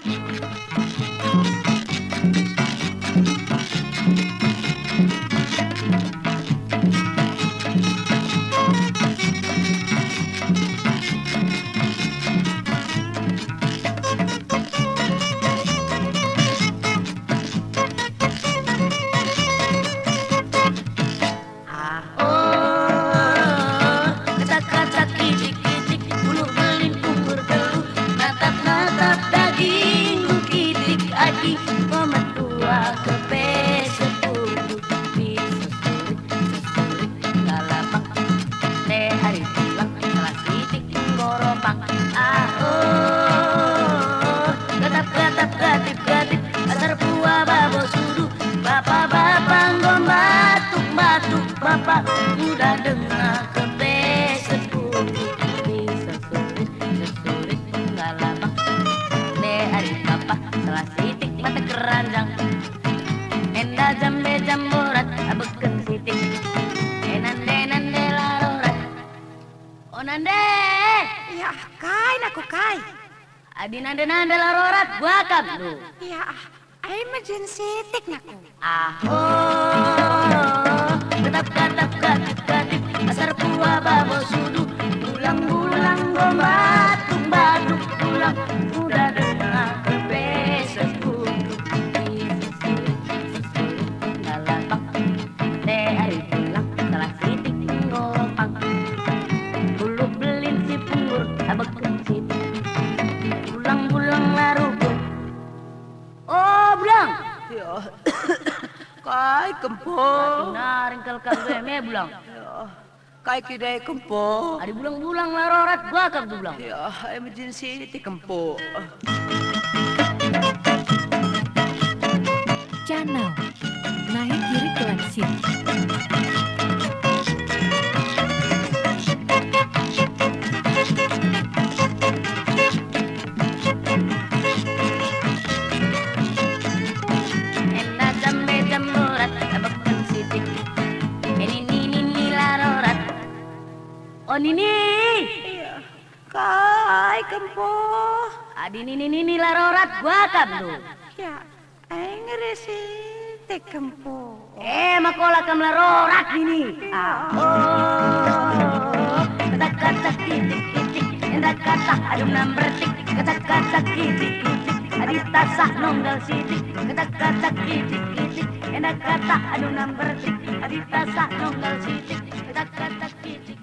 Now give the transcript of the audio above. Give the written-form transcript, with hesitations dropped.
Katak-katak kitik-kitik, bulu belingkung bergelut, natap-natap daging kitik adik, pemetua kepe sepupu, bisa sulit galapang, teh hari pulang, salah sitik goropang, gatap-gatap gatip-gatip, asar buah babo sudu, bapak-bapak batuk-batuk, bapak udah dengar kepe sepupu, bisa sulit galapang, teh hari papa, salah sitik mata keranjang, enda jambe jamborat, abeken sitik, nande larorat, oh nande, Ya, Kai, naku Kai. adi nande larorat, buakam lu. Ya, emergency tik naku. Gatap-gatap gatip-gatip, asar buah babo sudu, bulang-bulang batuk-batuk, pulang udah dengar kepe sepupu, sulit galapang, teh hari pulang, salah sitik goropang, bulu belin si punggur, abeken sitik, bulang-bulang larubur. Oh, bulang. Ya, Kai kempo. Naringkel kang beme bulang. Ya, Kai kidai kempo. Adi bulang-bulang larorat bakal tuh bulang. Ya, emergency tik kempo. Channel naik kiri klaksin. Enda jambe jamborat abeken sitik. Nini larorat. Oh nini. Ya, Kai kempo. Adi nini larorat bakal tuh. Ya, emergency tik kempo. Makola kam larorat nini. Katak-katak kitik-kitik, enda katak adum nambertik, katak-katak kitik-kitik, adi tasah nonggal sitik, katak-katak kitik-kitik, enda katak adum nambertik, adi tasah nonggal sitik, katak-katak kitik.